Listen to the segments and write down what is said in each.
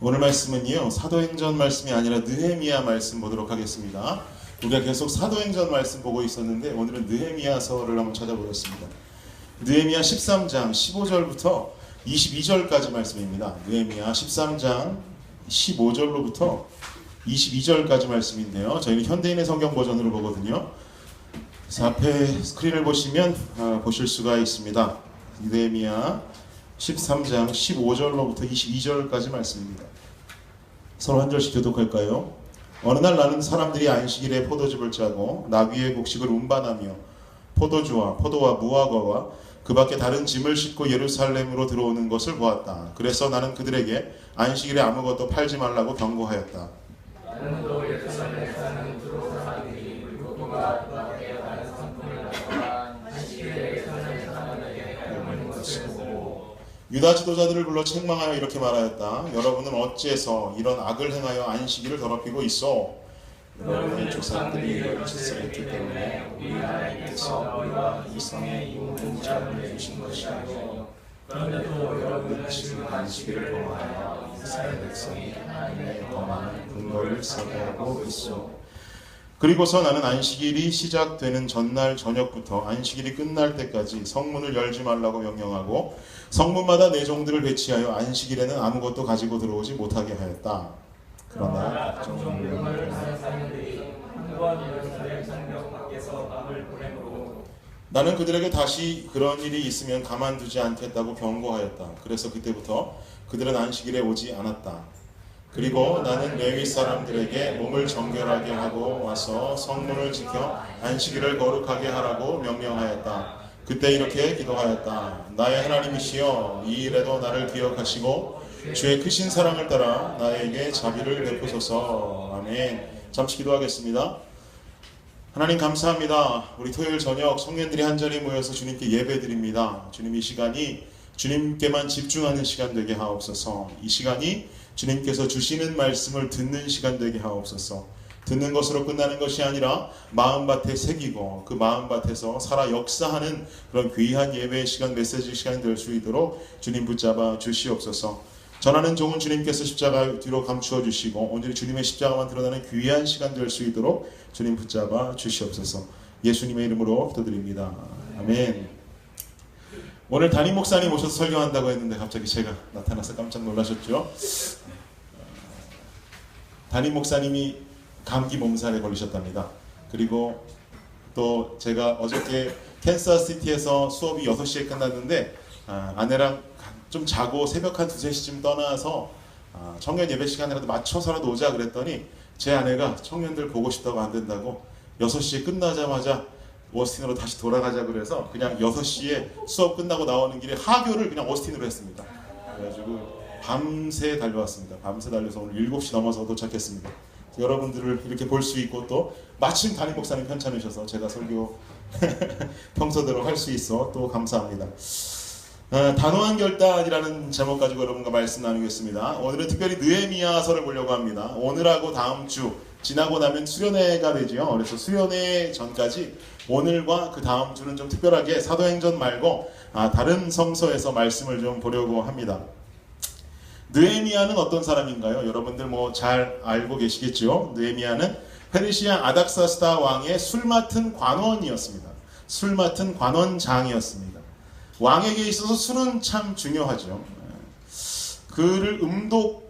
오늘 말씀은요, 사도행전 말씀이 아니라 느헤미야 말씀 보도록 하겠습니다. 우리가 계속 사도행전 말씀 보고 있었는데 오늘은 느헤미야서를 한번 찾아보겠습니다. 느헤미야 13장 15절부터 22절까지 말씀입니다. 느헤미야 13장 15절로부터 22절까지 말씀인데요. 저희는 현대인의 성경 버전으로 보거든요. 그래서 앞에 스크린을 보시면 보실 수가 있습니다. 느헤미야 13장 15절로부터 22절까지 말씀입니다. 서로 한 절씩 교독할까요? 어느 날 나는 사람들이 안식일에 포도즙을 짜고 나귀의 곡식을 운반하며 포도주와 포도와 무화과와 그 밖에 다른 짐을 싣고 예루살렘으로 들어오는 것을 보았다. 그래서 나는 그들에게 안식일에 아무것도 팔지 말라고 경고하였다. 나는 또 예루살렘에 사는 두로 사람들이 물고기와 그 밖에 다른 상품을 가져와 안식일에 예루살렘 사람들에게 팔는 것을 보고 유다 지도자들을 불러 책망하여 이렇게 말하였다. 여러분은 어찌해서 이런 악을 행하여 안식일을 더럽히고 있어? 여러분의 조상들이 거짓을 했기 때문에 우리 하나님께서 우리와 이성의 이 모든 자를 내주신 것이 아니오. 그런데도 여러분은 지금 안식일을 범하여 이스라엘 백성이 하나님의 범하는 분노를 섭외하고 있어. 그리고서 나는 안식일이 시작되는 전날 저녁부터 안식일이 끝날 때까지 성문을 열지 말라고 명령하고 성문마다 내 종들을 배치하여 안식일에는 아무것도 가지고 들어오지 못하게 하였다. 그러나 종들을 하는 사람들이 한번 예루살렘 성벽 밖에서 밤을 보내므로 나는 그들에게 다시 그런 일이 있으면 가만두지 않겠다고 경고하였다. 그래서 그때부터 그들은 안식일에 오지 않았다. 그리고 나는 레위 사람들에게 몸을 정결하게 하고 와서 성문을 지켜 안식일을 거룩하게 하라고 명령하였다. 그때 이렇게 기도하였다. 나의 하나님이시여, 이 일에도 나를 기억하시고 주의 크신 사랑을 따라 나에게 자비를 베푸소서. 아멘. 잠시 기도하겠습니다. 하나님 감사합니다. 우리 토요일 저녁 성년들이 한자리에 모여서 주님께 예배드립니다. 주님, 이 시간이 주님께만 집중하는 시간 되게 하옵소서. 이 시간이 주님께서 주시는 말씀을 듣는 시간 되게 하옵소서. 듣는 것으로 끝나는 것이 아니라 마음밭에 새기고 그 마음밭에서 살아 역사하는 그런 귀한 예배의 시간, 메시지 시간이 될 수 있도록 주님 붙잡아 주시옵소서. 전하는 종은 주님께서 십자가 뒤로 감추어 주시고 오늘 주님의 십자가만 드러나는 귀한 시간 될 수 있도록 주님 붙잡아 주시옵소서. 예수님의 이름으로 기도드립니다. 아멘. 오늘 담임 목사님 오셔서 설교한다고 했는데 갑자기 제가 나타나서 깜짝 놀라셨죠? 담임 목사님이 감기 몸살에 걸리셨답니다. 그리고 또 제가 어저께 캔사스시티에서 수업이 6시에 끝났는데 아내랑 좀 자고 새벽 한 2, 3시쯤 떠나서 청년 예배 시간이라도 맞춰서라도 오자 그랬더니 제 아내가 청년들 보고 싶다고 안 된다고 6시에 끝나자마자 오스틴으로 다시 돌아가자 그래서 그냥 6시에 수업 끝나고 나오는 길에 하교를 그냥 오스틴으로 했습니다. 그래가지고 밤새 달려왔습니다. 밤새 달려서 오늘 7시 넘어서 도착했습니다. 여러분들을 이렇게 볼 수 있고 또 마침 담임 목사님 편찮으셔서 제가 설교 평소대로 할 수 있어 또 감사합니다. 단호한 결단이라는 제목 가지고 여러분과 말씀 나누겠습니다. 오늘은 특별히 느헤미야서를 보려고 합니다. 오늘하고 다음 주 지나고 나면 수련회가 되죠. 그래서 수련회 전까지 오늘과 그 다음 주는 좀 특별하게 사도행전 말고 다른 성서에서 말씀을 좀 보려고 합니다. 느헤미야는 어떤 사람인가요? 여러분들 뭐 잘 알고 계시겠죠? 느헤미야는 페르시아 아닥사스다 왕의 술 맡은 관원이었습니다. 술 맡은 관원장이었습니다. 왕에게 있어서 술은 참 중요하죠. 그를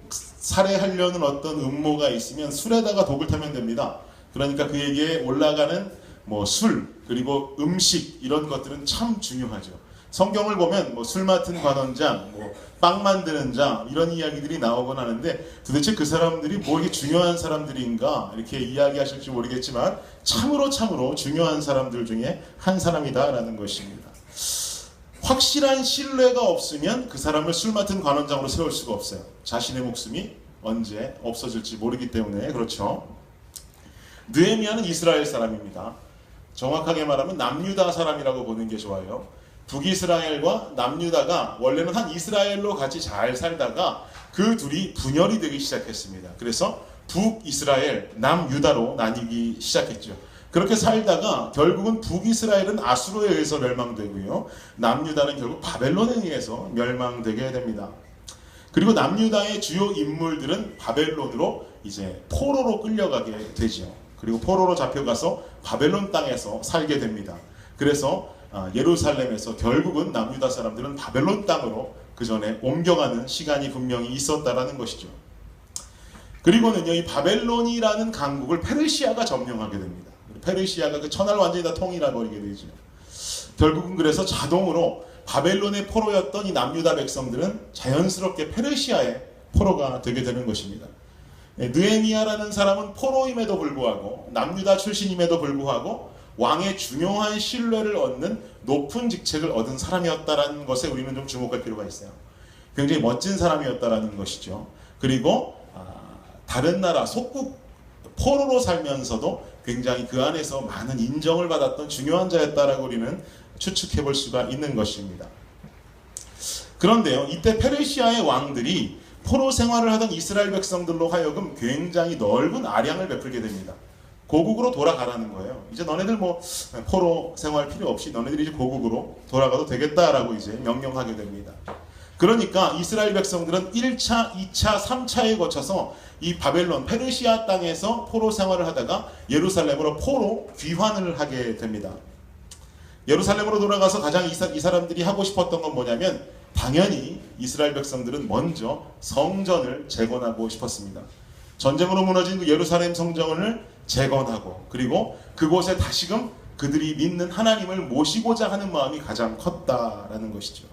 살해하려는 어떤 음모가 있으면 술에다가 독을 타면 됩니다. 그러니까 그에게 올라가는 술 그리고 음식 이런 것들은 참 중요하죠. 성경을 보면 술 맡은 관원장, 빵 만드는 자 이런 이야기들이 나오곤 하는데 도대체 그 사람들이 뭐 이렇게 중요한 사람들인가 이렇게 이야기하실지 모르겠지만 참으로 중요한 사람들 중에 한 사람이다라는 것입니다. 확실한 신뢰가 없으면 그 사람을 술 맡은 관원장으로 세울 수가 없어요. 자신의 목숨이 언제 없어질지 모르기 때문에 그렇죠. 느헤미야는 이스라엘 사람입니다. 정확하게 말하면 남유다 사람이라고 보는 게 좋아요. 북이스라엘과 남유다가 원래는 한 이스라엘로 같이 잘 살다가 그 둘이 분열이 되기 시작했습니다. 그래서 북이스라엘, 남유다로 나뉘기 시작했죠. 그렇게 살다가 결국은 북이스라엘은 아수르에 의해서 멸망되고요. 남유다는 결국 바벨론에 의해서 멸망되게 됩니다. 그리고 남유다의 주요 인물들은 바벨론으로 이제 포로로 끌려가게 되지요. 그리고 포로로 잡혀가서 바벨론 땅에서 살게 됩니다. 그래서 예루살렘에서 결국은 남유다 사람들은 바벨론 땅으로 그 전에 옮겨가는 시간이 분명히 있었다라는 것이죠. 그리고는요, 이 바벨론이라는 강국을 페르시아가 점령하게 됩니다. 페르시아가 그 천하를 완전히 다 통일해 버리게 되죠. 결국은 그래서 자동으로 바벨론의 포로였던 이 남유다 백성들은 자연스럽게 페르시아의 포로가 되게 되는 것입니다. 느헤미야라는 사람은 포로임에도 불구하고 남유다 출신임에도 불구하고 왕의 중요한 신뢰를 얻는 높은 직책을 얻은 사람이었다라는 것에 우리는 좀 주목할 필요가 있어요. 굉장히 멋진 사람이었다라는 것이죠. 그리고 다른 나라 속국 포로로 살면서도 굉장히 그 안에서 많은 인정을 받았던 중요한 자였다라고 우리는 추측해 볼 수가 있는 것입니다. 그런데요, 이때 페르시아의 왕들이 포로 생활을 하던 이스라엘 백성들로 하여금 굉장히 넓은 아량을 베풀게 됩니다. 고국으로 돌아가라는 거예요. 이제 너네들 뭐 포로 생활 필요 없이 너네들이 이제 고국으로 돌아가도 되겠다라고 이제 명령하게 됩니다. 그러니까 이스라엘 백성들은 1차, 2차, 3차에 거쳐서 이 바벨론, 페르시아 땅에서 포로 생활을 하다가 예루살렘으로 포로 귀환을 하게 됩니다. 예루살렘으로 돌아가서 가장 이 사람들이 하고 싶었던 건 뭐냐면 당연히 이스라엘 백성들은 먼저 성전을 재건하고 싶었습니다. 전쟁으로 무너진 그 예루살렘 성전을 재건하고 그리고 그곳에 다시금 그들이 믿는 하나님을 모시고자 하는 마음이 가장 컸다라는 것이죠.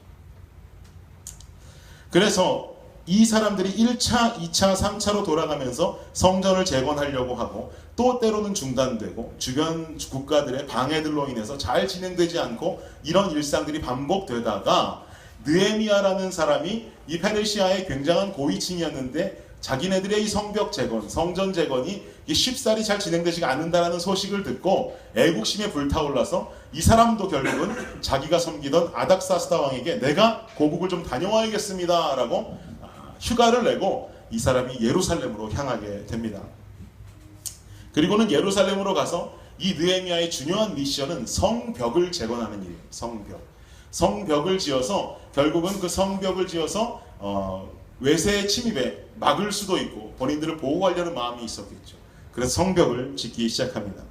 그래서 이 사람들이 1차, 2차, 3차로 돌아가면서 성전을 재건하려고 하고 또 때로는 중단되고 주변 국가들의 방해들로 인해서 잘 진행되지 않고 이런 일상들이 반복되다가 느헤미야라는 사람이 이 페르시아의 굉장한 고위층이었는데 자기네들의 이 성벽 재건, 성전 재건이 쉽사리 잘 진행되지 않는다라는 소식을 듣고 애국심에 불타올라서 이 사람도 결국은 자기가 섬기던 아닥사스다 왕에게 내가 고국을 좀 다녀와야겠습니다 라고 휴가를 내고 이 사람이 예루살렘으로 향하게 됩니다. 그리고는 예루살렘으로 가서 이 느헤미야의 중요한 미션은 성벽을 재건하는 일이에요. 성벽을 지어서 결국은 그 성벽을 지어서 외세의 침입에 막을 수도 있고 본인들을 보호하려는 마음이 있었겠죠. 그래서 성벽을 짓기 시작합니다.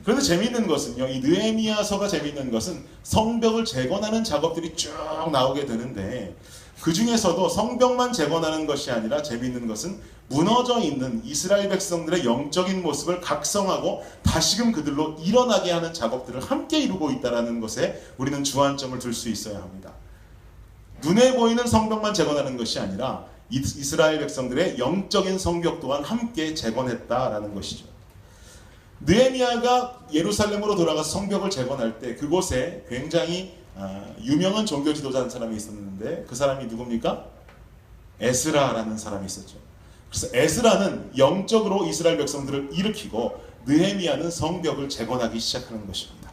그런데 재미있는 것은요, 이 느헤미야서가 재미있는 것은 성벽을 재건하는 작업들이 쭉 나오게 되는데 그 중에서도 성벽만 재건하는 것이 아니라 재미있는 것은 무너져 있는 이스라엘 백성들의 영적인 모습을 각성하고 다시금 그들로 일어나게 하는 작업들을 함께 이루고 있다는 것에 우리는 주안점을 둘 수 있어야 합니다. 눈에 보이는 성벽만 재건하는 것이 아니라 이스라엘 백성들의 영적인 성벽 또한 함께 재건했다라는 것이죠. 느헤미야가 예루살렘으로 돌아가서 성벽을 재건할 때 그곳에 굉장히 유명한 종교 지도자 한 사람이 있었는데 그 사람이 누굽니까? 에스라라는 사람이 있었죠. 그래서 에스라는 영적으로 이스라엘 백성들을 일으키고 느헤미야는 성벽을 재건하기 시작하는 것입니다.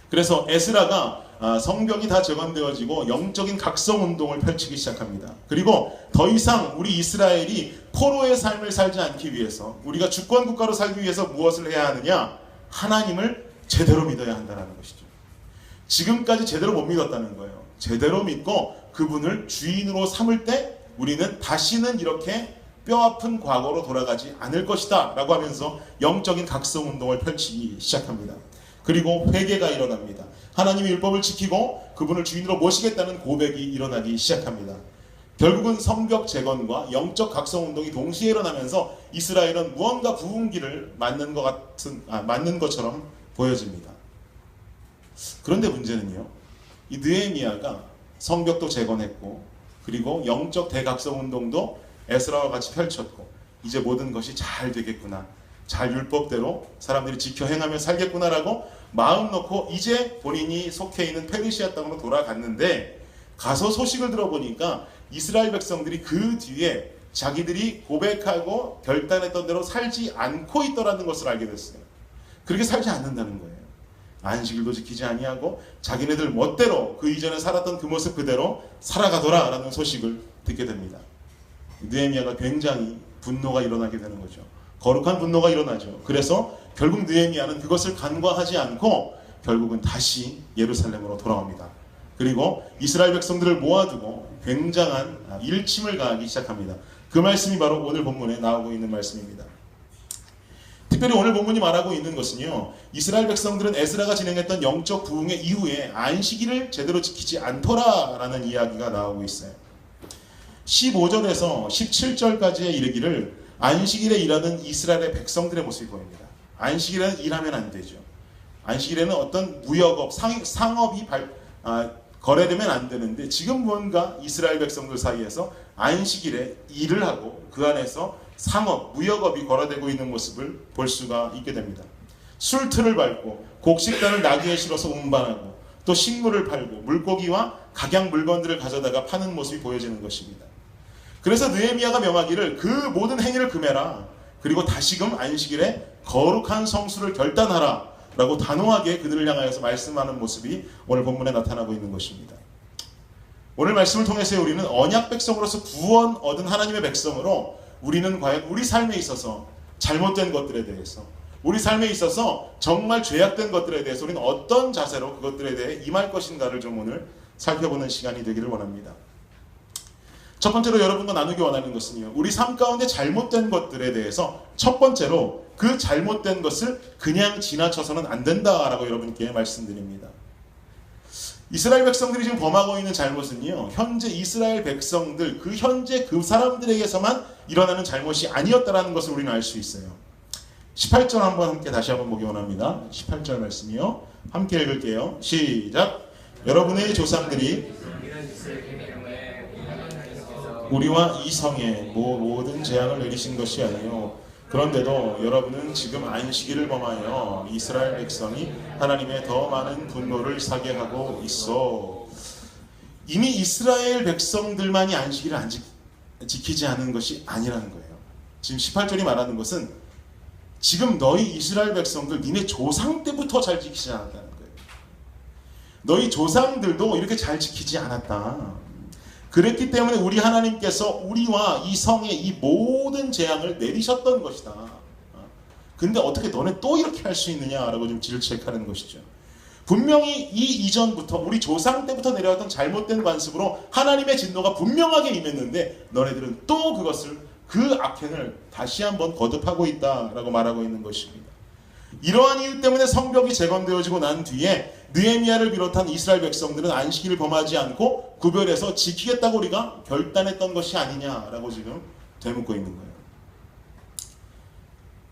그래서 에스라가 성벽이 다 재건되어지고 영적인 각성운동을 펼치기 시작합니다. 그리고 더 이상 우리 이스라엘이 포로의 삶을 살지 않기 위해서 우리가 주권국가로 살기 위해서 무엇을 해야 하느냐? 하나님을 제대로 믿어야 한다는 것이죠. 지금까지 제대로 못 믿었다는 거예요. 제대로 믿고 그분을 주인으로 삼을 때 우리는 다시는 이렇게 뼈아픈 과거로 돌아가지 않을 것이다 라고 하면서 영적인 각성운동을 펼치기 시작합니다. 그리고 회개가 일어납니다. 하나님의 율법을 지키고 그분을 주인으로 모시겠다는 고백이 일어나기 시작합니다. 결국은 성벽 재건과 영적 각성운동이 동시에 일어나면서 이스라엘은 무언가 부흥기를 맞는 것처럼 보여집니다. 그런데 문제는요, 이 느헤미야가 성벽도 재건했고 그리고 영적 대각성운동도 에스라와 같이 펼쳤고 이제 모든 것이 잘 되겠구나, 잘 율법대로 사람들이 지켜 행하며 살겠구나라고 마음 놓고 이제 본인이 속해 있는 페르시아 땅으로 돌아갔는데 가서 소식을 들어보니까 이스라엘 백성들이 그 뒤에 자기들이 고백하고 결단했던 대로 살지 않고 있더라는 것을 알게 됐어요. 그렇게 살지 않는다는 거예요. 안식일도 지키지 아니하고 자기네들 멋대로 그 이전에 살았던 그 모습 그대로 살아가더라라는 소식을 듣게 됩니다. 느헤미야가 굉장히 분노가 일어나게 되는 거죠. 거룩한 분노가 일어나죠. 그래서 결국 느헤미야는 그것을 간과하지 않고 결국은 다시 예루살렘으로 돌아옵니다. 그리고 이스라엘 백성들을 모아두고 굉장한 일침을 가하기 시작합니다. 그 말씀이 바로 오늘 본문에 나오고 있는 말씀입니다. 특별히 오늘 본문이 말하고 있는 것은요, 이스라엘 백성들은 에스라가 진행했던 영적 부흥의 이후에 안식일을 제대로 지키지 않더라라는 이야기가 나오고 있어요. 15절에서 17절까지의 이르기를 안식일에 일하는 이스라엘의 백성들의 모습이 보입니다. 안식일에는 일하면 안 되죠. 안식일에는 어떤 무역업, 상업이 거래되면 안 되는데, 지금 뭔가 이스라엘 백성들 사이에서 안식일에 일을 하고 그 안에서 상업, 무역업이 거래되고 있는 모습을 볼 수가 있게 됩니다. 술틀을 밟고 곡식단을 나귀에 실어서 운반하고 또 식물을 팔고 물고기와 각양 물건들을 가져다가 파는 모습이 보여지는 것입니다. 그래서 느헤미야가 명하기를 그 모든 행위를 금해라. 그리고 다시금 안식일에 거룩한 성수를 결단하라. 라고 단호하게 그들을 향하여서 말씀하는 모습이 오늘 본문에 나타나고 있는 것입니다. 오늘 말씀을 통해서 우리는 언약 백성으로서 구원 얻은 하나님의 백성으로 우리는 과연 우리 삶에 있어서 잘못된 것들에 대해서, 우리 삶에 있어서 정말 죄악된 것들에 대해서 우리는 어떤 자세로 그것들에 대해 임할 것인가를 좀 오늘 살펴보는 시간이 되기를 원합니다. 첫 번째로 여러분과 나누기 원하는 것은요, 우리 삶 가운데 잘못된 것들에 대해서 첫 번째로 그 잘못된 것을 그냥 지나쳐서는 안 된다라고 여러분께 말씀드립니다. 이스라엘 백성들이 지금 범하고 있는 잘못은요, 현재 이스라엘 백성들, 현재 그 사람들에게서만 일어나는 잘못이 아니었다라는 것을 우리는 알 수 있어요. 18절 함께 다시 한번 보기 원합니다. 18절 말씀이요. 함께 읽을게요. 시작. 여러분의 조상들이 우리와 이 성에 모든 재앙을 내리신 것이 아니요, 그런데도 여러분은 지금 안식일을 범하여 이스라엘 백성이 하나님의 더 많은 분노를 사게 하고 있어. 이미 이스라엘 백성들만이 안식일을 안 지키지 않은 것이 아니라는 거예요. 지금 18절이 말하는 것은 지금 너희 이스라엘 백성들 니네 조상 때부터 잘 지키지 않았다는 거예요. 너희 조상들도 이렇게 잘 지키지 않았다. 그랬기 때문에 우리 하나님께서 우리와 이 성에 이 모든 재앙을 내리셨던 것이다. 근데 어떻게 너네 또 이렇게 할 수 있느냐라고 좀 질책하는 것이죠. 분명히 이 이전부터 우리 조상 때부터 내려왔던 잘못된 관습으로 하나님의 진노가 분명하게 임했는데 너네들은 또 그 악행을 다시 한번 거듭하고 있다라고 말하고 있는 것입니다. 이러한 이유 때문에 성벽이 재건되어지고 난 뒤에 느헤미야를 비롯한 이스라엘 백성들은 안식일을 범하지 않고 구별해서 지키겠다고 우리가 결단했던 것이 아니냐라고 지금 되묻고 있는 거예요.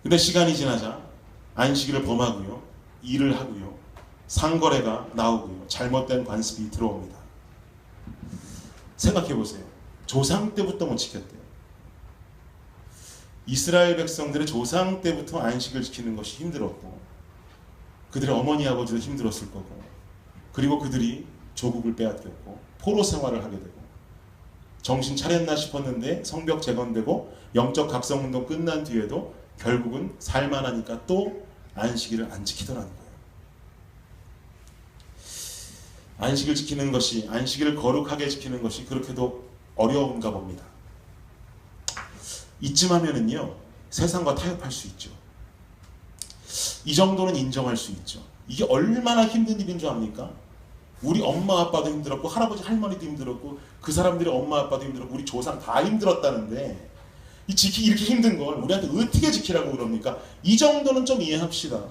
근데 시간이 지나자 안식일을 범하고요, 일을 하고요, 상거래가 나오고요, 잘못된 관습이 들어옵니다. 생각해 보세요. 조상 때부터 못 지켰대요. 이스라엘 백성들의 조상 때부터 안식을 지키는 것이 힘들었고, 그들의 어머니 아버지도 힘들었을 거고, 그리고 그들이 조국을 빼앗겼고 포로 생활을 하게 되고, 정신 차렸나 싶었는데 성벽 재건되고 영적 각성운동 끝난 뒤에도 결국은 살만하니까 또 안식일을 안 지키더라는 거예요. 안식을 지키는 것이, 안식일을 거룩하게 지키는 것이 그렇게도 어려운가 봅니다. 이쯤 하면은요, 세상과 타협할 수 있죠. 이 정도는 인정할 수 있죠. 이게 얼마나 힘든 일인 줄 압니까? 우리 엄마 아빠도 힘들었고 할아버지 할머니도 힘들었고 그 사람들의 엄마 아빠도 힘들었고 우리 조상 다 힘들었다는데, 이렇게 힘든 걸 우리한테 어떻게 지키라고 그럽니까? 이 정도는 좀 이해합시다.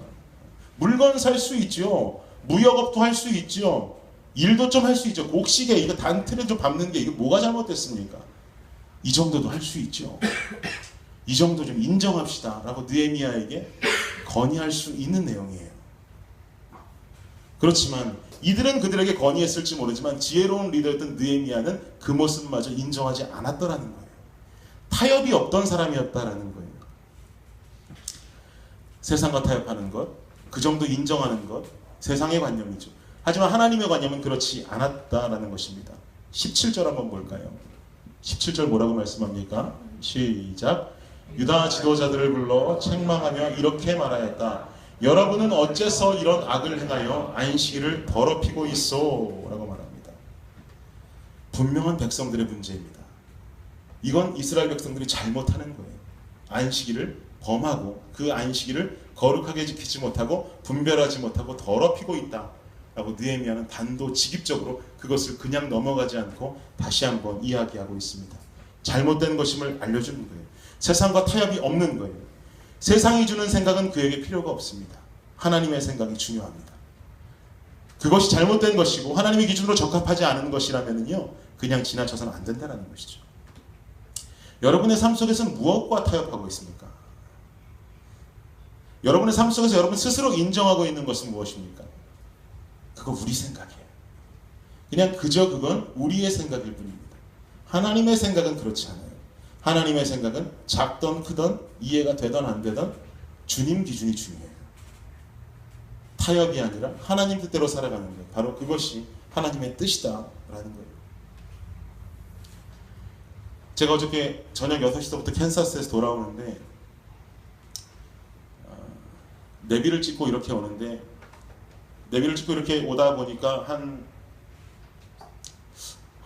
물건 살 수 있죠. 무역업도 할 수 있죠. 일도 좀 할 수 있죠. 곡식에 이거 단틀을 좀 밟는 게 이거 뭐가 잘못됐습니까? 이 정도도 할 수 있죠. 이 정도 좀 인정합시다 라고 느헤미야에게 건의할 수 있는 내용이에요. 그렇지만 이들은 그들에게 건의했을지 모르지만 지혜로운 리더였던 느헤미야는 그 모습마저 인정하지 않았더라는 거예요. 타협이 없던 사람이었다라는 거예요. 세상과 타협하는 것, 그 정도 인정하는 것, 세상의 관념이죠. 하지만 하나님의 관념은 그렇지 않았다라는 것입니다. 17절 한번 볼까요? 17절 뭐라고 말씀합니까? 시작. 유다 지도자들을 불러 책망하며 이렇게 말하였다. 여러분은 어째서 이런 악을 행하여 안식일을 더럽히고 있어? 라고 말합니다. 분명한 백성들의 문제입니다. 이건 이스라엘 백성들이 잘못하는 거예요. 안식일을 범하고 그 안식일을 거룩하게 지키지 못하고 분별하지 못하고 더럽히고 있다 라고 느헤미야는 단도직입적으로 그것을 그냥 넘어가지 않고 다시 한번 이야기하고 있습니다. 잘못된 것임을 알려주는 거예요. 세상과 타협이 없는 거예요. 세상이 주는 생각은 그에게 필요가 없습니다. 하나님의 생각이 중요합니다. 그것이 잘못된 것이고 하나님의 기준으로 적합하지 않은 것이라면요, 그냥 지나쳐서는 안 된다는 것이죠. 여러분의 삶 속에서는 무엇과 타협하고 있습니까? 여러분의 삶 속에서 여러분 스스로 인정하고 있는 것은 무엇입니까? 그거 우리 생각이에요. 그냥 그저 그건 우리의 생각일 뿐입니다. 하나님의 생각은 그렇지 않아요. 하나님의 생각은 작던 크던 이해가 되던 안 되던 주님 기준이 중요해요. 타협이 아니라 하나님 뜻대로 살아가는 것, 바로 그것이 하나님의 뜻이다라는 거예요. 제가 어저께 저녁 6시부터 캔사스에서 돌아오는데 내비를 찍고 이렇게 오는데, 내비를 찍고 이렇게 오다 보니까 한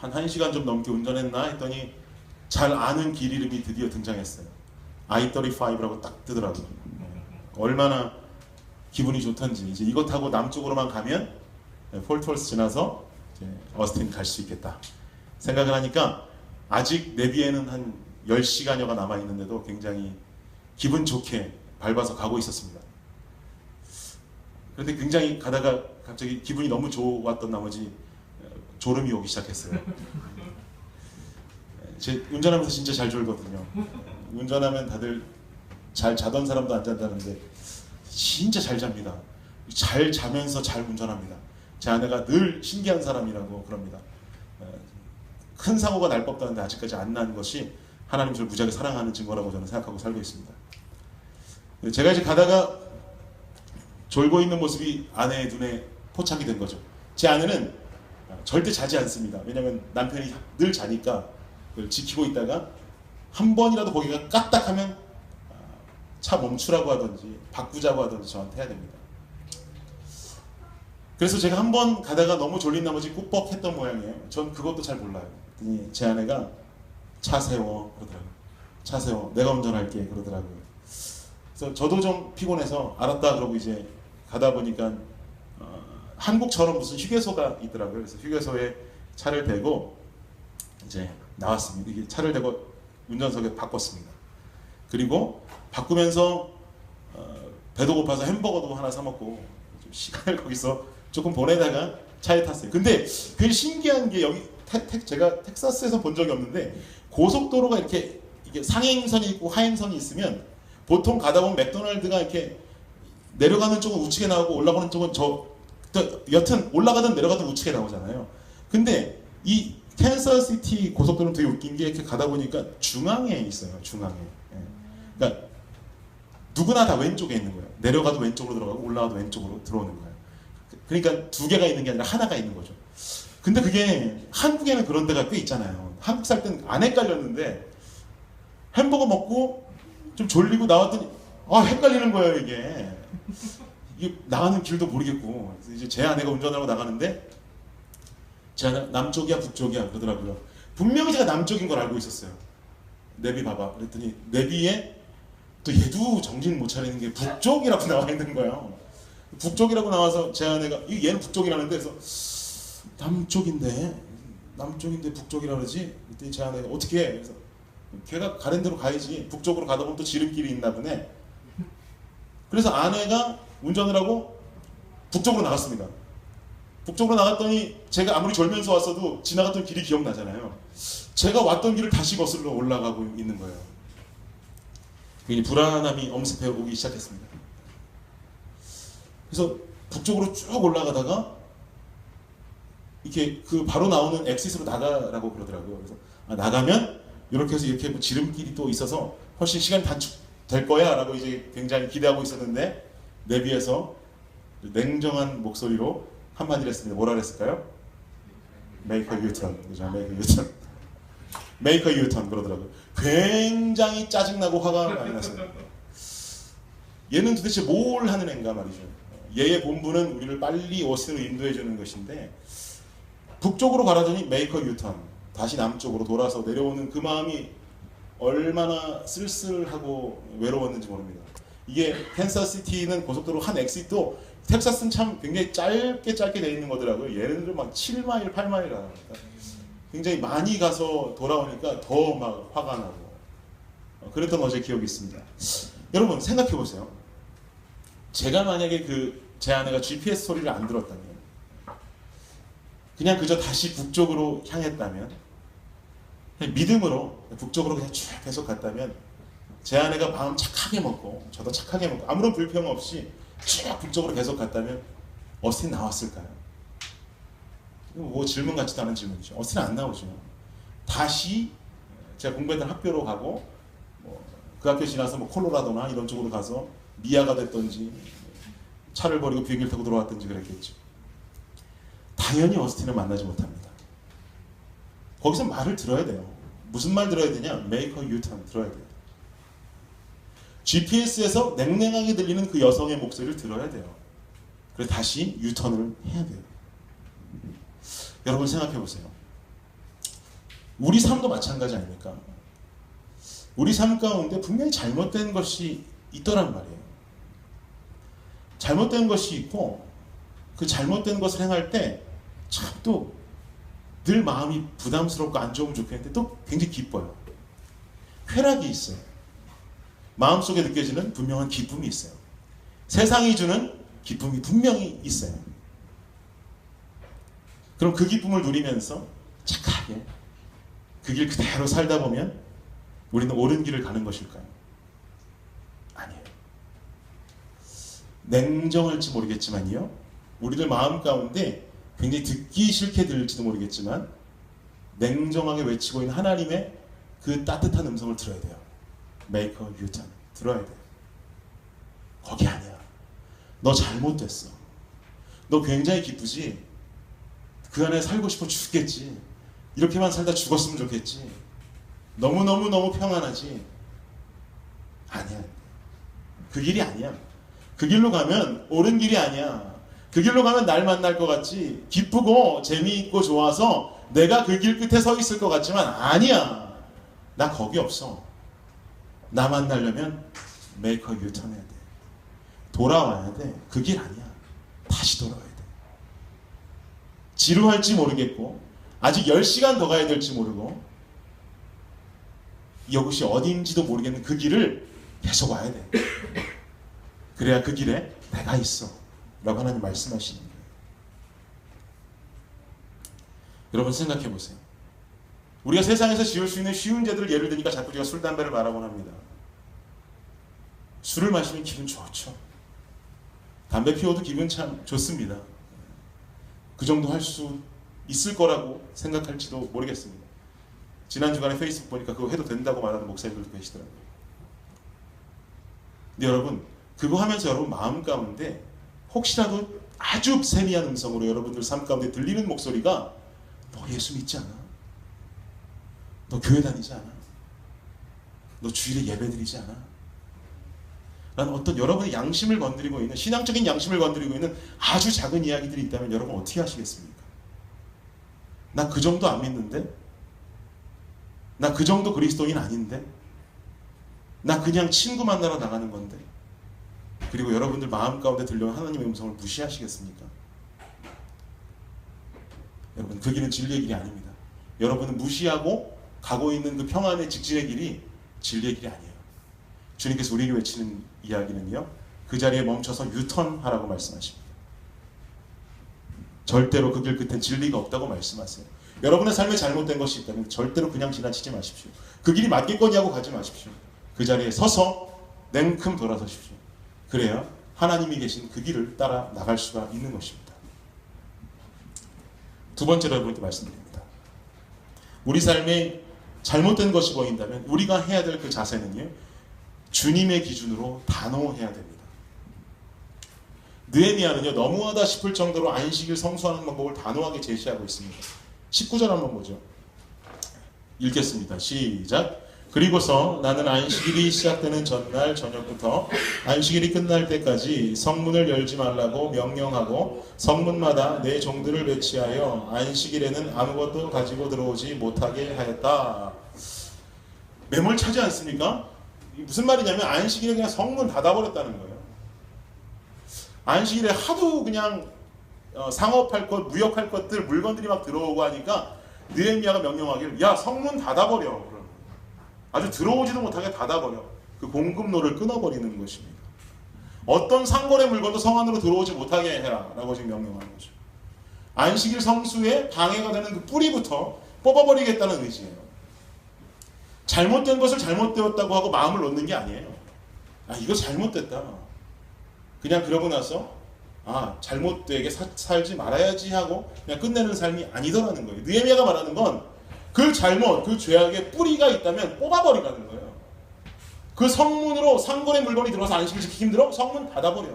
1시간 좀 넘게 운전했나 했더니 잘 아는 길 이름이 드디어 등장했어요. I-35라고 딱 뜨더라고요. 얼마나 기분이 좋던지. 이제 이거 타고 남쪽으로만 가면 폴트월스 지나서 이제 어스틴 갈 수 있겠다 생각을 하니까, 아직 내비에는 한 10시간여가 남아있는데도 굉장히 기분 좋게 밟아서 가고 있었습니다. 그런데 굉장히 가다가 갑자기 기분이 너무 좋았던 나머지 졸음이 오기 시작했어요. 제 운전하면서 진짜 잘 졸거든요. 운전하면 다들 잘 자던 사람도 안 잔다는데 진짜 잘 잡니다. 잘 자면서 잘 운전합니다. 제 아내가 늘 신기한 사람이라고 그럽니다. 큰 사고가 날 법도 한데 아직까지 안 난 것이 하나님 저를 무지하게 사랑하는 증거라고 저는 생각하고 살고 있습니다. 제가 이제 가다가 졸고 있는 모습이 아내의 눈에 포착이 된 거죠. 제 아내는 절대 자지 않습니다. 왜냐하면 남편이 늘 자니까 그걸 지키고 있다가 한 번이라도 거기가 까딱하면 차 멈추라고 하든지 바꾸자고 하든지 저한테 해야 됩니다. 그래서 제가 한 번 가다가 너무 졸린 나머지 꾸벅했던 모양이에요. 전 그것도 잘 몰라요. 그랬더니 제 아내가 차 세워 그러더라고요. 차 세워, 내가 운전할게 그러더라고요. 그래서 저도 좀 피곤해서 알았다 그러고 이제 가다 보니까 한국처럼 무슨 휴게소가 있더라고요. 그래서 휴게소에 차를 대고 이제 나왔습니다. 이게 차를 대고 운전석에 바꿨습니다. 그리고 바꾸면서 배도 고파서 햄버거도 하나 사 먹고 좀 시간을 거기서 조금 보내다가 차에 탔어요. 근데 그게 신기한 게, 여기 제가 텍사스에서 본 적이 없는데 고속도로가 이렇게 이게 상행선이 있고 하행선이 있으면 보통 가다 보면 맥도날드가 이렇게 내려가는 쪽은 우측에 나오고 올라가는 쪽은 여튼 올라가든 내려가든 우측에 나오잖아요. 근데 이 캔사스시티 고속도로는 되게 웃긴 게 이렇게 가다 보니까 중앙에 있어요. 중앙에. 그러니까 누구나 다 왼쪽에 있는 거예요. 내려가도 왼쪽으로 들어가고 올라가도 왼쪽으로 들어오는 거예요. 그러니까 두 개가 있는 게 아니라 하나가 있는 거죠. 근데 그게 한국에는 그런 데가 꽤 있잖아요. 한국 살 때는 안 헷갈렸는데 햄버거 먹고 좀 졸리고 나왔더니 헷갈리는 거예요. 이게 나가는 길도 모르겠고. 그래서 이제 제 아내가 운전하고 나가는데 제 아내가 남쪽이야 북쪽이야 그러더라고요. 분명히 제가 남쪽인 걸 알고 있었어요. 내비 봐봐 그랬더니 내비에 또 얘도 정신 못 차리는 게 북쪽이라고 나와 있는 거예요. 북쪽이라고 나와서 제 아내가 얘는 북쪽이라는데, 그래서 남쪽인데 북쪽이라 그러지? 그랬더니 제 아내가 어떻게 해? 그래서 걔가 가는 대로 가야지. 북쪽으로 가다 보면 또 지름길이 있나 보네. 그래서 아내가 운전을 하고 북쪽으로 나갔습니다. 북쪽으로 나갔더니 제가 아무리 졸면서 왔어도 지나갔던 길이 기억나잖아요. 제가 왔던 길을 다시 거슬러 올라가고 있는 거예요. 괜히 불안함이 엄습해 오기 시작했습니다. 그래서 북쪽으로 쭉 올라가다가 이렇게 그 바로 나오는 엑시스로 나가라고 그러더라고요. 그래서 나가면 이렇게 해서 이렇게 지름길이 또 있어서 훨씬 시간이 단축될 거야 라고 이제 굉장히 기대하고 있었는데, 내비에서 냉정한 목소리로 한마디를 했습니다. 뭐라 그랬을까요? Make a U-turn. 그죠? Make a U-turn. Make a U-turn 그러더라고요. 굉장히 짜증나고 화가 많이 났어요. 얘는 도대체 뭘 하는 애인가 말이죠. 얘의 본분은 우리를 빨리 오스틴으로 인도해 주는 것인데, 북쪽으로 가라더니 Make a U-turn. 다시 남쪽으로 돌아서 내려오는 그 마음이 얼마나 쓸쓸하고 외로웠는지 모릅니다. 이게 캔사스시티는 고속도로 한 엑시트도 텍사스는 참 굉장히 짧게 돼 있는 거더라고요. 얘네들은 막 7마일, 8마일 하니까 굉장히 많이 가서 돌아오니까 더 막 화가 나고 그랬던 어제 기억이 있습니다. 여러분 생각해 보세요. 제가 만약에 제 아내가 GPS 소리를 안 들었다면, 그냥 그저 다시 북쪽으로 향했다면, 그냥 믿음으로 북쪽으로 그냥 쭉 계속 갔다면, 제 아내가 마음 착하게 먹고 저도 착하게 먹고 아무런 불평 없이 쭉 북쪽으로 계속 갔다면 어스틴 나왔을까요? 뭐 질문 같지도 않은 질문이죠. 어스틴 안 나오죠. 다시 제가 공부했던 학교로 가고 그 학교 지나서 뭐 콜로라도나 이런 쪽으로 가서 미아가 됐던지 차를 버리고 비행기를 타고 들어왔던지 그랬겠죠. 당연히 어스틴을 만나지 못합니다. 거기서 말을 들어야 돼요. 무슨 말 들어야 되냐? Make a U-turn 들어야 돼요. GPS에서 냉랭하게 들리는 그 여성의 목소리를 들어야 돼요. 그래서 다시 유턴을 해야 돼요. 여러분 생각해 보세요. 우리 삶도 마찬가지 아닙니까? 우리 삶 가운데 분명히 잘못된 것이 있더란 말이에요. 잘못된 것이 있고 그 잘못된 것을 행할 때 참 또 늘 마음이 부담스럽고 안 좋으면 좋겠는데 또 굉장히 기뻐요. 쾌락이 있어요. 마음속에 느껴지는 분명한 기쁨이 있어요. 세상이 주는 기쁨이 분명히 있어요. 그럼 그 기쁨을 누리면서 착하게 그 길 그대로 살다 보면 우리는 옳은 길을 가는 것일까요? 아니에요. 냉정할지 모르겠지만요, 우리들 마음 가운데 굉장히 듣기 싫게 들릴지도 모르겠지만 냉정하게 외치고 있는 하나님의 그 따뜻한 음성을 들어야 돼요. Make a U-turn 들어야 돼요. 거기 아니야. 너 잘못됐어. 너 굉장히 기쁘지? 그 안에 살고 싶어 죽겠지? 이렇게만 살다 죽었으면 좋겠지? 너무너무 평안하지? 아니야. 그 길이 아니야. 그 길로 가면 옳은 길이 아니야. 그 길로 가면 날 만날 것 같지? 기쁘고 재미있고 좋아서 내가 그 길 끝에 서 있을 것 같지만 아니야. 나 거기 없어. 나 만나려면 make a U-turn 해야 돼. 돌아와야 돼. 그 길 아니야. 다시 돌아와야 돼. 지루할지 모르겠고 아직 10시간 더 가야 될지 모르고 이것이 어디인지도 모르겠는 그 길을 계속 와야 돼. 그래야 그 길에 내가 있어 라고 하나님 말씀하시는 거예요. 여러분 생각해 보세요. 우리가 세상에서 지을 수 있는 쉬운 죄들을 예를 드니까 자꾸 제가 술, 담배를 말하곤 합니다. 술을 마시면 기분 좋죠. 담배 피워도 기분 참 좋습니다. 그 정도 할 수 있을 거라고 생각할지도 모르겠습니다. 지난 주간에 페이스북 보니까 그거 해도 된다고 말하는 목사님들도 계시더라고요. 근데 여러분 그거 하면서 여러분 마음 가운데 혹시라도 아주 세미한 음성으로 여러분들 삶 가운데 들리는 목소리가 너 예수 믿지 않아? 너 교회 다니지 않아? 너 주일에 예배 드리지 않아? 라는 어떤 여러분의 양심을 건드리고 있는 신앙적인 양심을 건드리고 있는 아주 작은 이야기들이 있다면 여러분 어떻게 하시겠습니까? 나 그 정도 안 믿는데? 나 그 정도 그리스도인 아닌데? 나 그냥 친구 만나러 나가는 건데? 그리고 여러분들 마음 가운데 들려온 하나님의 음성을 무시하시겠습니까? 여러분 그 길은 진리의 길이 아닙니다. 여러분은 무시하고 가고 있는 그 평안의 직진의 길이 진리의 길이 아니에요. 주님께서 우리에게 외치는 이야기는요, 그 자리에 멈춰서 유턴하라고 말씀하십니다. 절대로 그 길 끝엔 진리가 없다고 말씀하세요. 여러분의 삶에 잘못된 것이 있다면 절대로 그냥 지나치지 마십시오. 그 길이 맞겠거니 하고 가지 마십시오. 그 자리에 서서 냉큼 돌아서십시오. 그래야 하나님이 계신 그 길을 따라 나갈 수가 있는 것입니다. 두 번째로 여러분께 말씀드립니다. 우리 삶에 잘못된 것이 보인다면 우리가 해야 될 그 자세는요, 주님의 기준으로 단호해야 됩니다. 느헤미야는요, 너무하다 싶을 정도로 안식일 성수하는 방법을 단호하게 제시하고 있습니다. 19절 한번 보죠. 읽겠습니다. 시작. 그리고서 나는 안식일이 시작되는 전날 저녁부터 안식일이 끝날 때까지 성문을 열지 말라고 명령하고 성문마다 내 종들을 배치하여 안식일에는 아무것도 가지고 들어오지 못하게 하였다. 매몰차지 않습니까? 무슨 말이냐면 안식일에 그냥 성문 닫아버렸다는 거예요. 안식일에 하도 그냥 상업할 것, 무역할 것들, 물건들이 막 들어오고 하니까 느헤미야가 명령하기를 야 성문 닫아버려. 그러는 아주 들어오지도 못하게 닫아버려. 그 공급로를 끊어버리는 것입니다. 어떤 상권의 물건도 성 안으로 들어오지 못하게 해라 라고 지금 명령하는 거죠. 안식일 성수에 방해가 되는 그 뿌리부터 뽑아버리겠다는 의지예요. 잘못된 것을 잘못되었다고 하고 마음을 놓는 게 아니에요. 아 이거 잘못됐다. 그냥 그러고 나서 아 잘못되게 살지 말아야지 하고 그냥 끝내는 삶이 아니더라는 거예요. 느헤미야가 말하는 건 그 잘못, 그 죄악의 뿌리가 있다면 뽑아버리라는 거예요. 그 성문으로 상권의 물건이 들어와서 안식일 지키기 힘들어? 성문 닫아버려.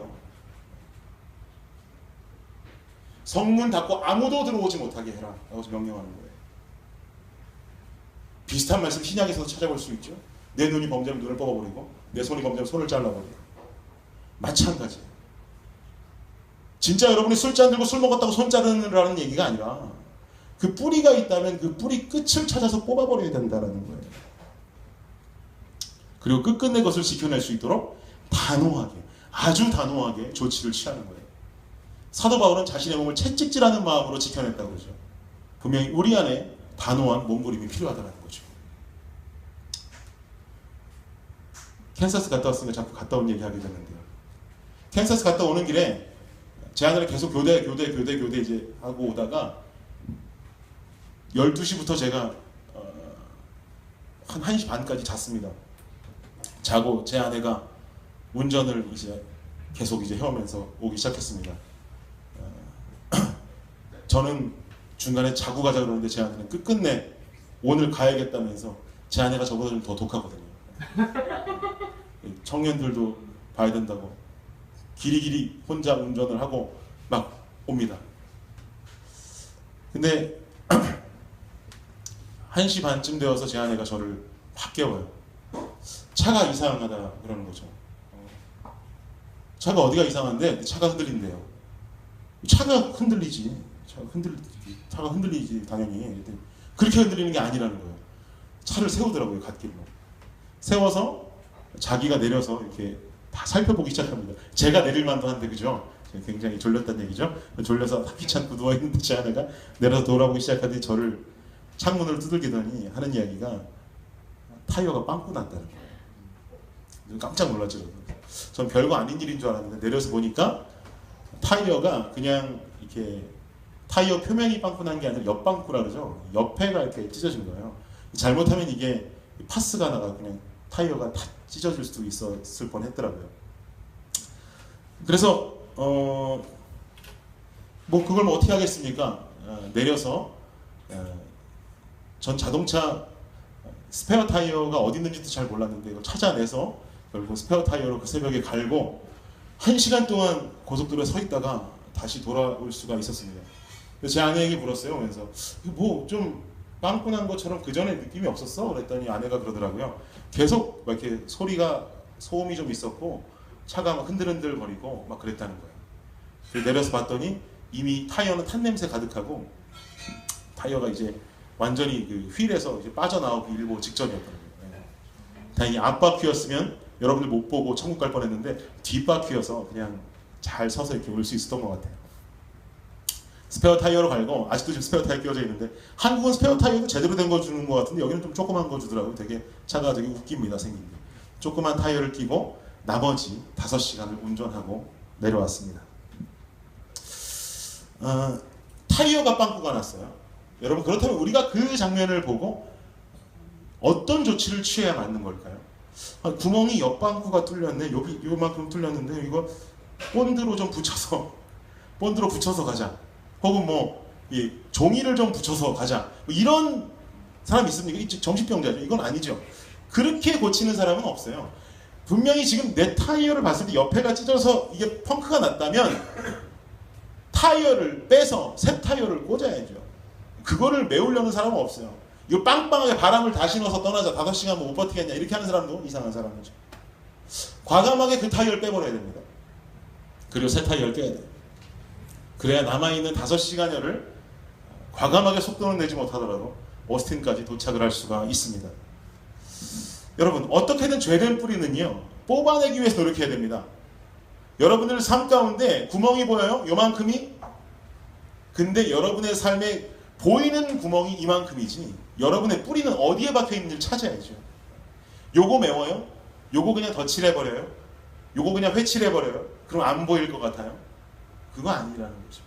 성문 닫고 아무도 들어오지 못하게 해라 라고 명령하는 거예요. 비슷한 말씀 신약에서도 찾아볼 수 있죠. 내 눈이 범죄하면 눈을 뽑아버리고 내 손이 범죄하면 손을 잘라버리고 마찬가지예요. 진짜 여러분이 술잔 들고 술 먹었다고 손 자르라는 얘기가 아니라 그 뿌리가 있다면 그 뿌리 끝을 찾아서 뽑아버려야 된다는 거예요. 그리고 끝끝내 것을 지켜낼 수 있도록 단호하게, 아주 단호하게 조치를 취하는 거예요. 사도 바울은 자신의 몸을 채찍질하는 마음으로 지켜냈다고 그러죠. 분명히 우리 안에 단호한 몸부림이 필요하다는 거죠. 캔사스 갔다 왔으니까 자꾸 갔다 온 얘기 하게 되는데요. 캔사스 갔다 오는 길에 제 아내를 계속 교대 이제 하고 오다가 12시부터 제가 한 1시 반까지 잤습니다. 자고 제 아내가 운전을 이제 계속 이제 해오면서 오기 시작했습니다. 저는 중간에 자고 가자 그러는데 제 아내는 끝끝내 오늘 가야겠다면서 제 아내가 저보다 좀 더 독하거든요. 청년들도 봐야 된다고 길이길이 혼자 운전을 하고 막 옵니다. 근데 1시 반쯤 되어서 제 아내가 저를 확 깨워요. 차가 이상하다 그러는 거죠. 차가 어디가 이상한데 차가 흔들린대요. 차가 흔들리지. 차가 흔들리지 당연히. 그렇게 흔들리는 게 아니라는 거예요. 차를 세우더라고요. 갓길로. 세워서 자기가 내려서 이렇게 다 살펴보기 시작합니다. 제가 내릴 만도 한데 그죠? 굉장히 졸렸다는 얘기죠. 졸려서 귀찮고 누워있는데 제 아내가 내려서 돌아보기 시작하더니 저를 창문을 두들기더니 하는 이야기가 타이어가 빵꾸 났다는 거예요. 깜짝 놀랐죠. 전 별거 아닌 일인 줄 알았는데 내려서 보니까 타이어가 그냥 이렇게 타이어 표면이 빵꾸 난 게 아니라 옆빵꾸라 그러죠. 옆에가 이렇게 찢어진 거예요. 잘못하면 이게 파스가 나가 그냥 타이어가 다 찢어질 수도 있었을 뻔했더라고요. 그래서 뭐 그걸 뭐 어떻게 하겠습니까? 내려서 전 자동차 스페어 타이어가 어디 있는지도 잘 몰랐는데 이걸 찾아내서 결국 스페어 타이어로 그 새벽에 갈고 1시간 동안 고속도로에 서 있다가 다시 돌아올 수가 있었습니다. 그래서 제 아내에게 물었어요. 그래서 뭐 좀 빵꾸 난 것처럼 그 전에 느낌이 없었어? 그랬더니 아내가 그러더라고요. 계속 막 이렇게 소음이 좀 있었고 차가 막 흔들흔들 거리고 막 그랬다는 거예요. 그래서 내려서 봤더니 이미 타이어는 탄 냄새 가득하고 타이어가 이제 완전히 그 휠에서 이제 빠져나오기 일보 직전이었던 거예요. 다행히 앞바퀴였으면 여러분들 못 보고 천국 갈 뻔했는데 뒷바퀴여서 그냥 잘 서서 이렇게 올 수 있었던 것 같아요. 스페어 타이어로 갈고 아직도 지금 스페어 타이어 끼워져 있는데 한국은 스페어 타이어도 제대로 된 거 주는 것 같은데 여기는 좀 조그만 거 주더라고요. 되게 차가 되게 웃깁니다. 생긴 게. 조그만 타이어를 끼고 나머지 5시간을 운전하고 내려왔습니다. 타이어가 빵꾸가 났어요. 여러분 그렇다면 우리가 그 장면을 보고 어떤 조치를 취해야 맞는 걸까요? 구멍이 옆방구가 뚫렸네. 여기 요만큼 뚫렸는데 이거 본드로 좀 붙여서 본드로 붙여서 가자. 혹은 뭐 이 종이를 좀 붙여서 가자. 뭐 이런 사람 있습니까? 정신병자죠. 이건 아니죠. 그렇게 고치는 사람은 없어요. 분명히 지금 내 타이어를 봤을 때 옆에가 찢어서 이게 펑크가 났다면 타이어를 빼서 새 타이어를 꽂아야죠. 그거를 메우려는 사람은 없어요. 이거 빵빵하게 바람을 다 신어서 떠나자. 5시간 뭐 못 버티겠냐. 이렇게 하는 사람도 이상한 사람이죠. 과감하게 그 타이어를 빼버려야 됩니다. 그리고 새 타이어를 껴야 돼요. 그래야 남아있는 5시간여를 과감하게 속도는 내지 못하더라도 오스틴까지 도착을 할 수가 있습니다. 여러분 어떻게든 죄된 뿌리는요 뽑아내기 위해서 노력해야 됩니다. 여러분들 삶 가운데 구멍이 보여요? 요만큼이? 근데 여러분의 삶에 보이는 구멍이 이만큼이지 여러분의 뿌리는 어디에 박혀있는지를 찾아야죠. 요거 매워요? 요거 그냥 덧칠해버려요? 요거 그냥 회칠해버려요? 그럼 안 보일 것 같아요? 그거 아니라는 거죠.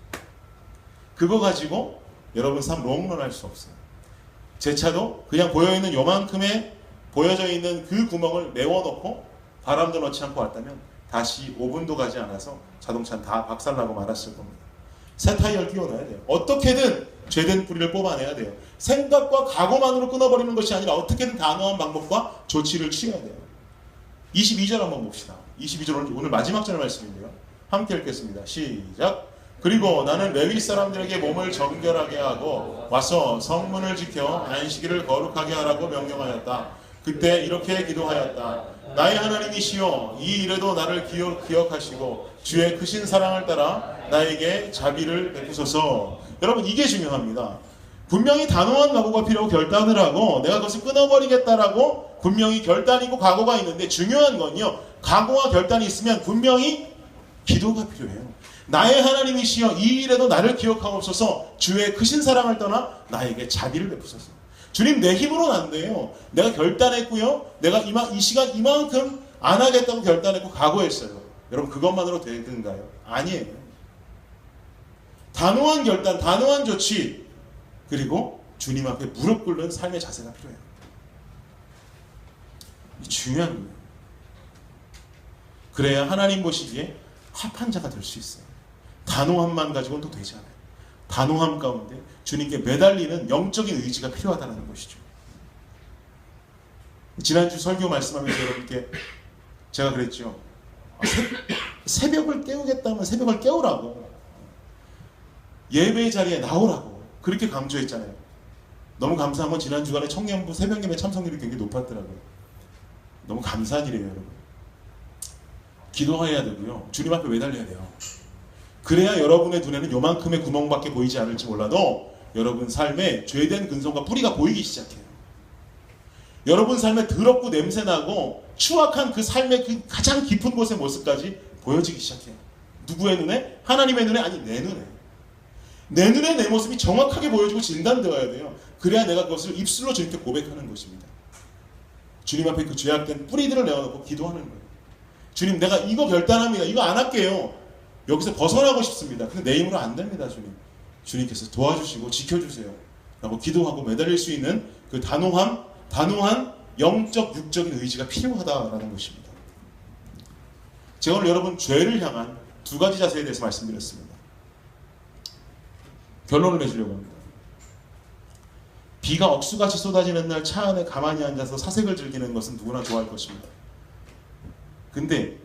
그거 가지고 여러분 삶 롱런 할 수 없어요. 제 차도 그냥 보여있는 요만큼의 보여져 있는 그 구멍을 메워놓고 바람도 넣지 않고 왔다면 다시 5분도 가지 않아서 자동차는 다 박살나고 말았을 겁니다. 새 타이어를 끼워넣어야 돼요. 어떻게든 죄된 뿌리를 뽑아내야 돼요. 생각과 각오만으로 끊어버리는 것이 아니라 어떻게든 단호한 방법과 조치를 취해야 돼요. 22절 한번 봅시다. 22절 오늘 마지막 절 말씀인데요. 함께 읽겠습니다. 시작. 그리고 나는 레위 사람들에게 몸을 정결하게 하고 와서 성문을 지켜 안식일을 거룩하게 하라고 명령하였다. 그때 이렇게 기도하였다. 나의 하나님이시여 이 일에도 나를 기억하시고 주의 크신 사랑을 따라 나에게 자비를 베푸소서. 여러분 이게 중요합니다. 분명히 단호한 각오가 필요하고 결단을 하고 내가 그것을 끊어버리겠다라고 분명히 결단이고 각오가 있는데 중요한 건요. 각오와 결단이 있으면 분명히 기도가 필요해요. 나의 하나님이시여 이 일에도 나를 기억하옵소서. 주의 크신 사랑을 떠나 나에게 자비를 베푸소서. 주님 내 힘으로는 안 돼요. 내가 결단했고요. 내가 이 시간 이만큼 안 하겠다고 결단했고 각오했어요. 여러분 그것만으로 되든가요? 아니에요. 단호한 결단, 단호한 조치 그리고 주님 앞에 무릎 꿇는 삶의 자세가 필요해요. 이 중요한 거예요. 그래야 하나님 보시기에 합한 자가 될 수 있어요. 단호함만 가지고는 또 되지 않아요. 단호함 가운데 주님께 매달리는 영적인 의지가 필요하다는 것이죠. 지난주 설교 말씀하면서 여러분께 제가 그랬죠. 새벽을 깨우겠다면 새벽을 깨우라고. 예배의 자리에 나오라고. 그렇게 강조했잖아요. 너무 감사한 건 지난 주간에 청년부 새벽 예배 참석률이 굉장히 높았더라고요. 너무 감사한 일이에요, 여러분. 기도해야 되고요. 주님 앞에 매달려야 돼요. 그래야 여러분의 눈에는 요만큼의 구멍밖에 보이지 않을지 몰라도 여러분 삶에 죄된 근성과 뿌리가 보이기 시작해요. 여러분 삶에 더럽고 냄새나고 추악한 그 삶의 그 가장 깊은 곳의 모습까지 보여지기 시작해요. 누구의 눈에? 하나님의 눈에? 아니 내 눈에. 내 눈에 내 모습이 정확하게 보여지고 진단되어야 돼요. 그래야 내가 그것을 입술로 주님께 고백하는 것입니다. 주님 앞에 그 죄악된 뿌리들을 내어놓고 기도하는 거예요. 주님 내가 이거 결단합니다. 이거 안 할게요. 여기서 벗어나고 싶습니다. 근데 내 힘으로 안 됩니다. 주님. 주님께서 도와주시고 지켜주세요. 라고 기도하고 매달릴 수 있는 그 단호한 영적 육적인 의지가 필요하다라는 것입니다. 제가 오늘 여러분 죄를 향한 두 가지 자세에 대해서 말씀드렸습니다. 결론을 내주려고 합니다. 비가 억수같이 쏟아지는 날 차 안에 가만히 앉아서 사색을 즐기는 것은 누구나 좋아할 것입니다. 근데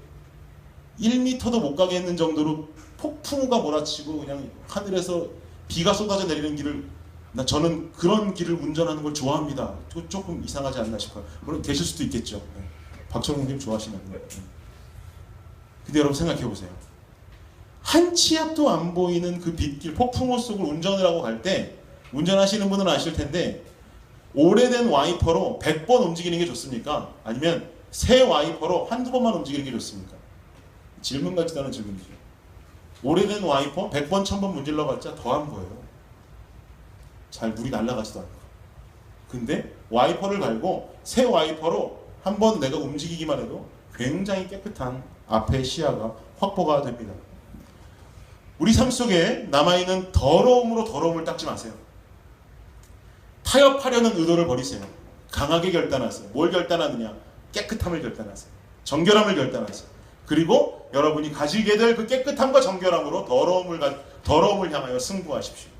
1m도 못 가게 했는 정도로 폭풍우가 몰아치고 그냥 하늘에서 비가 쏟아져 내리는 길을 저는 그런 길을 운전하는 걸 좋아합니다. 조금 이상하지 않나 싶어요. 물론 계실 수도 있겠죠. 박철웅님 좋아하시는 거. 근데 여러분 생각해 보세요. 한 치 앞도 안 보이는 그 빗길 폭풍우 속을 운전을 하고 갈 때 운전하시는 분은 아실 텐데 오래된 와이퍼로 100번 움직이는 게 좋습니까? 아니면 새 와이퍼로 한두 번만 움직이는 게 좋습니까? 질문 같지도 않은 질문이죠. 오래된 와이퍼 100번 1000번 문질러봤자 더 안 보여요. 잘 물이 날아가지도 않고. 근데 와이퍼를 갈고 새 와이퍼로 한번 내가 움직이기만 해도 굉장히 깨끗한 앞의 시야가 확보가 됩니다. 우리 삶 속에 남아있는 더러움으로 더러움을 닦지 마세요. 타협하려는 의도를 버리세요. 강하게 결단하세요. 뭘 결단하느냐? 깨끗함을 결단하세요. 정결함을 결단하세요. 그리고 여러분이 가지게 될 그 깨끗함과 정결함으로 더러움을 향하여 승부하십시오.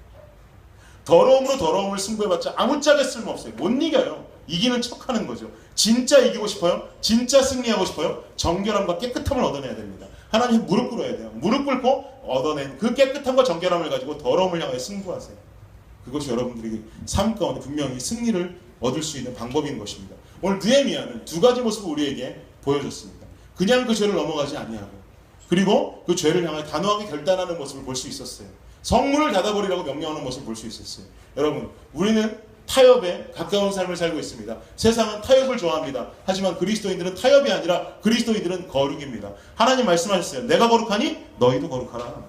더러움으로 더러움을 승부해봤자 아무짝에 쓸모없어요. 못 이겨요. 이기는 척하는 거죠. 진짜 이기고 싶어요? 진짜 승리하고 싶어요? 정결함과 깨끗함을 얻어내야 됩니다. 하나님 무릎 꿇어야 돼요. 무릎 꿇고 얻어낸 그 깨끗함과 정결함을 가지고 더러움을 향하여 승부하세요. 그것이 여러분들에게 삶 가운데 분명히 승리를 얻을 수 있는 방법인 것입니다. 오늘 느헤미야는 두 가지 모습을 우리에게 보여줬습니다. 그냥 그 죄를 넘어가지 아니하고 그리고 그 죄를 향해 단호하게 결단하는 모습을 볼 수 있었어요. 성문을 닫아버리라고 명령하는 모습을 볼 수 있었어요. 여러분 우리는 타협에 가까운 삶을 살고 있습니다. 세상은 타협을 좋아합니다. 하지만 그리스도인들은 타협이 아니라 그리스도인들은 거룩입니다. 하나님 말씀하셨어요. 내가 거룩하니 너희도 거룩하라.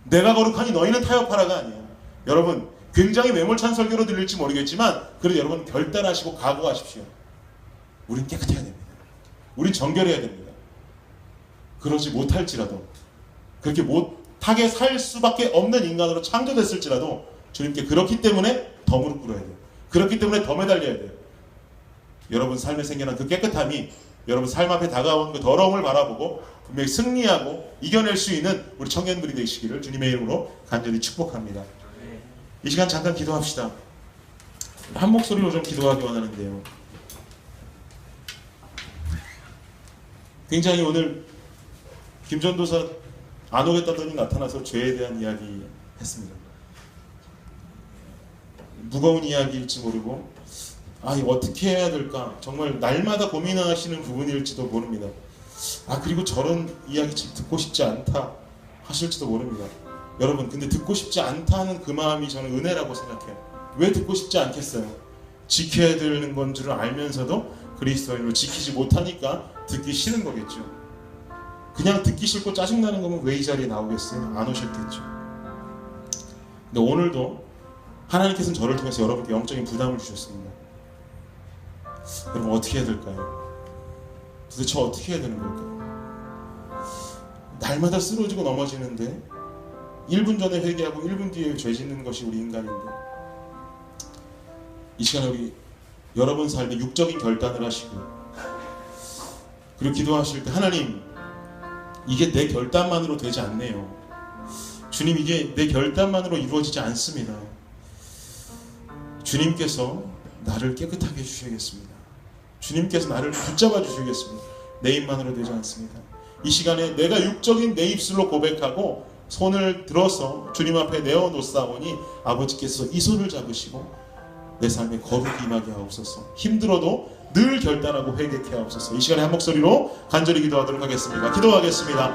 내가 거룩하니 너희는 타협하라가 아니에요. 여러분, 굉장히 매몰찬 설교로 들릴지 모르겠지만 그래도 여러분 결단하시고 각오하십시오. 우린 깨끗해야 됩니다. 우린 정결해야 됩니다. 그러지 못할지라도, 그렇게 못하게 살 수밖에 없는 인간으로 창조됐을지라도 주님께 그렇기 때문에 더 무릎 꿇어야 돼요. 그렇기 때문에 더 매달려야 돼요. 여러분 삶에 생겨난 그 깨끗함이 여러분 삶 앞에 다가온 그 더러움을 바라보고 분명히 승리하고 이겨낼 수 있는 우리 청년들이 되시기를 주님의 이름으로 간절히 축복합니다. 이 시간 잠깐 기도합시다. 한 목소리로 좀 기도하기 원하는데요. 굉장히 오늘 김전도사 안 오겠다더니 나타나서 죄에 대한 이야기 했습니다. 무거운 이야기일지 모르고 이거 어떻게 해야 될까 정말 날마다 고민하시는 부분일지도 모릅니다. 그리고 저런 이야기 듣고 싶지 않다 하실지도 모릅니다. 여러분, 근데 듣고 싶지 않다는 그 마음이 저는 은혜라고 생각해요. 왜 듣고 싶지 않겠어요? 지켜야 되는 건 줄 알면서도 그리스도인을 지키지 못하니까 듣기 싫은 거겠죠. 그냥 듣기 싫고 짜증나는 거면 왜 이 자리에 나오겠어요? 안 오셨겠죠. 근데 오늘도 하나님께서는 저를 통해서 여러분께 영적인 부담을 주셨습니다. 여러분, 어떻게 해야 될까요? 도대체 어떻게 해야 되는 걸까요? 날마다 쓰러지고 넘어지는데 1분 전에 회개하고 1분 뒤에 죄 짓는 것이 우리 인간인데, 이 시간에 우리 여러분 삶에 육적인 결단을 하시고 그리고 기도하실 때, 하나님, 이게 내 결단만으로 되지 않네요. 주님, 이게 내 결단만으로 이루어지지 않습니다. 주님께서 나를 깨끗하게 해주셔야겠습니다. 주님께서 나를 붙잡아 주셔야겠습니다. 내 입만으로 되지 않습니다. 이 시간에 내가 육적인 내 입술로 고백하고 손을 들어서 주님 앞에 내어놓사오니 아버지께서 이 손을 잡으시고 내 삶에 거룩이 임하게 하옵소서. 힘들어도 늘 결단하고 회개케 하옵소서. 이 시간에 한 목소리로 간절히 기도하도록 하겠습니다. 기도하겠습니다.